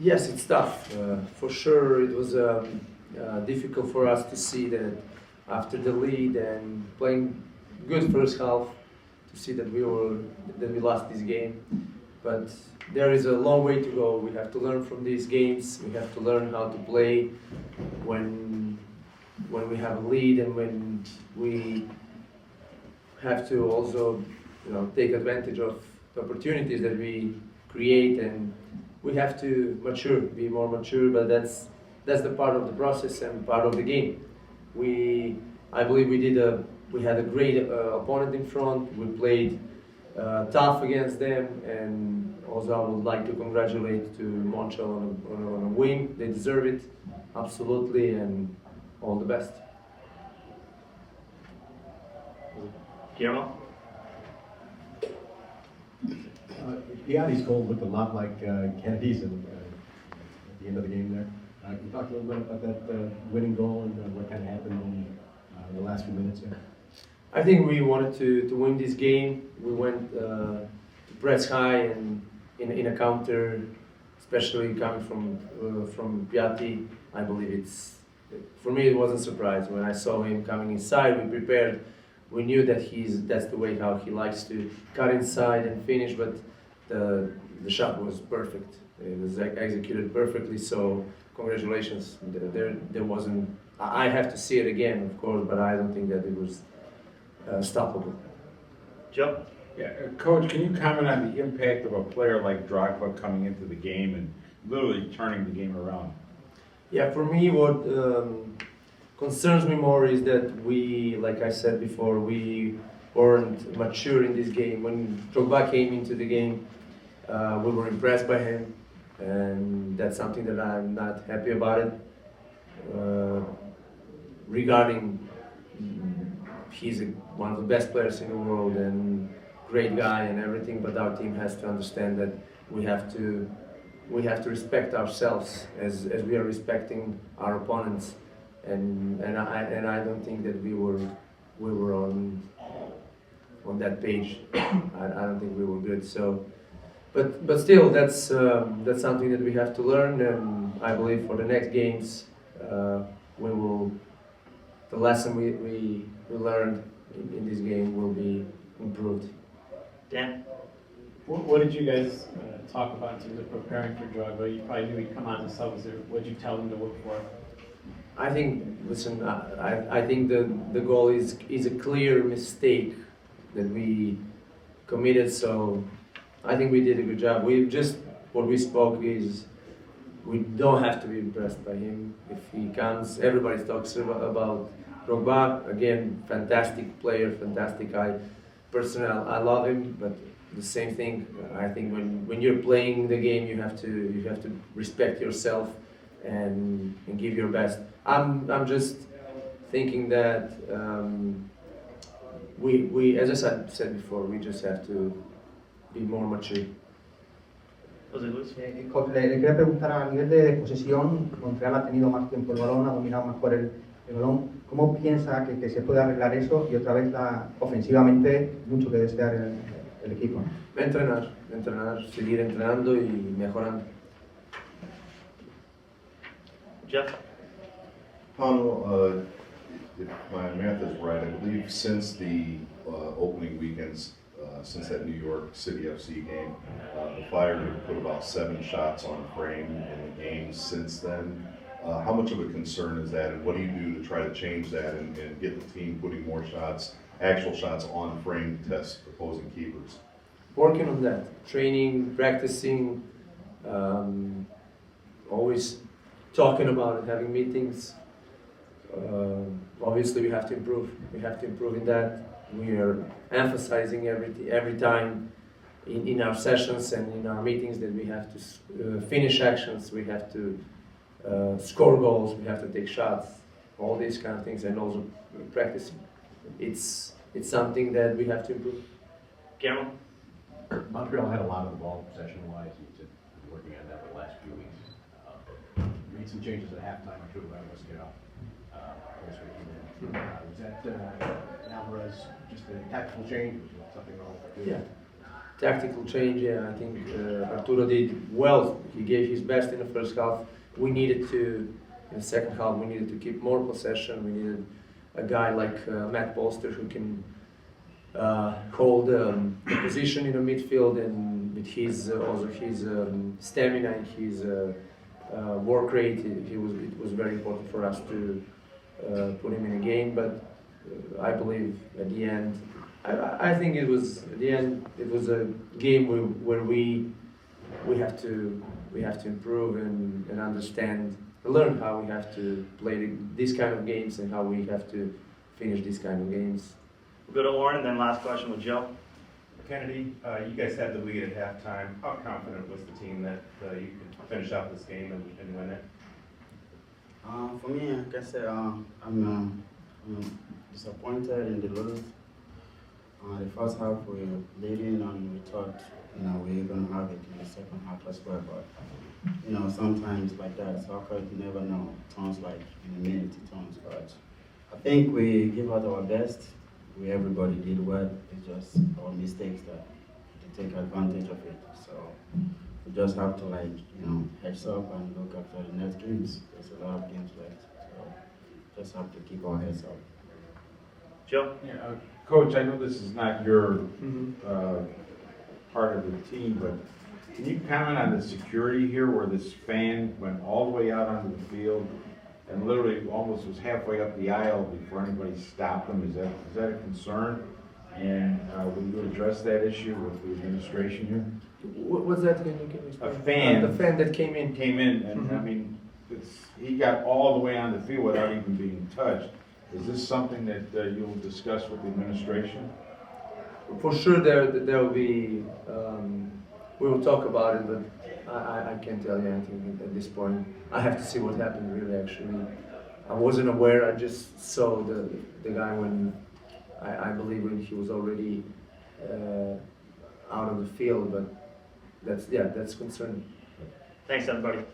Yes, it's tough. For sure, it was difficult for us to see that after the lead and playing good first half, to see that we lost this game. But there is a long way to go. We have to learn from these games. We have to learn how to play when we have a lead and when we have to also, take advantage of the opportunities that we create, and we have to be more mature. But that's the part of the process and part of the game. I believe we had a great opponent in front. We played tough against them, and also I would like to congratulate to Montreal on a win. They deserve it, absolutely, and all the best. Guillermo? Piatti's goal looked a lot like Kennedy's at the end of the game there. Can you talk a little bit about that winning goal and what kind of happened in the last few minutes there? I think we wanted to win this game. We went to press high and in a counter, especially coming from Piatti. I believe for me it wasn't a surprise when I saw him coming inside. We prepared. We knew that that's the way how he likes to cut inside and finish, but the shot was perfect. It was executed perfectly. So congratulations. There wasn't. I have to see it again, of course, but I don't think that it was stoppable. Joe? Yeah, Coach, can you comment on the impact of a player like Drogba coming into the game and literally turning the game around? Yeah, for me, what concerns me more is that we, like I said before, we weren't mature in this game. When Drogba came into the game, we were impressed by him, and that's something that I'm not happy about it. Regarding, he's one of the best players in the world and great guy and everything, but our team has to understand that we have to respect ourselves as we are respecting our opponents, and I don't think that we were on that page. I don't think we were good. So, but still, that's something that we have to learn, and I believe for the next games we will. The lesson we learned in this game will be improved. Dan? What did you guys talk about in terms of preparing for Drogba? You probably knew he'd come on the subs. What did you tell him to look for? I think, listen, I think the goal is a clear mistake that we committed. So I think we did a good job. What we spoke is we don't have to be impressed by him. If he comes, everybody talks about Drogba. Again, fantastic player, fantastic guy. Personally, I love him, but the same thing. I think when you're playing the game, you have to respect yourself and give your best. I'm just thinking that we as I said before, we just have to be more mature. José Luis? Le quería preguntar a nivel de posesión, Montreal ha tenido más tiempo el balón, ha dominado mejor el balón. ¿Cómo piensa que se puede arreglar eso? Y otra vez ofensivamente mucho que desear el equipo. Entrenar, seguir entrenando y mejorando. Jeff? Pauno, if my math is right, I believe since the opening weekends, since that New York City FC game, the Fire have put about 7 shots on frame in the games since then. How much of a concern is that, and what do you do to try to change that and get the team putting more shots, actual shots on frame to test opposing keepers? Working on that, training, practicing, always talking about it, having meetings. Obviously, we have to improve. We have to improve in that. We are emphasizing every time in our sessions and in our meetings that we have to finish actions. We have to score goals. We have to take shots. All these kind of things, and also practicing. It's something that we have to improve. Guillermo? Montreal had a lot of the ball possession-wise. You've been working on that the last few weeks. You made some changes at halftime or two. That was get off. Was that Alvarez just a tactical change? Was something wrong with you? Yeah, tactical change, yeah, I think Arturo did well. He gave his best in the first half. We needed to, in the second half, we needed to keep more possession. We needed a guy like Matt Bolster who can hold the position in the midfield, and with his also his stamina and his work rate, it was very important for us to put him in a game. But I believe at the end, I think it was at the end it was a game where we have to improve and understand, learn how we have to play these kind of games and how we have to finish these kind of games. We'll go to Lauren, and then last question with Joe. Kennedy, you guys had the lead at halftime. How confident was the team that you could finish out this game and win it? For me, I can say I'm disappointed in the lose. The first half we were leading and we thought we were going to have it in the second half as well. But sometimes like that, soccer you never know. It turns like in a minute it turns. But I think we give out our best. Everybody did well. It's just our mistakes that they take advantage of it. So we just have to heads up and look after the next games. There's a lot of games left. So just have to keep our heads up. Joe? Yeah, Coach, I know this is not your part of the team, but can you comment on the security here where this fan went all the way out onto the field and literally almost was halfway up the aisle before anybody stopped him? Is that a concern? And will you address that issue with the administration here? What's that again? A fan. The fan that came in. And I mean, he got all the way on the field without even being touched. Is this something that you'll discuss with the administration? For sure, there will be. We will talk about it, but I can't tell you anything at this point. I have to see what happened. Really, actually, I wasn't aware. I just saw the guy when I believe when he was already out of the field. But that's concerning. Thanks, everybody.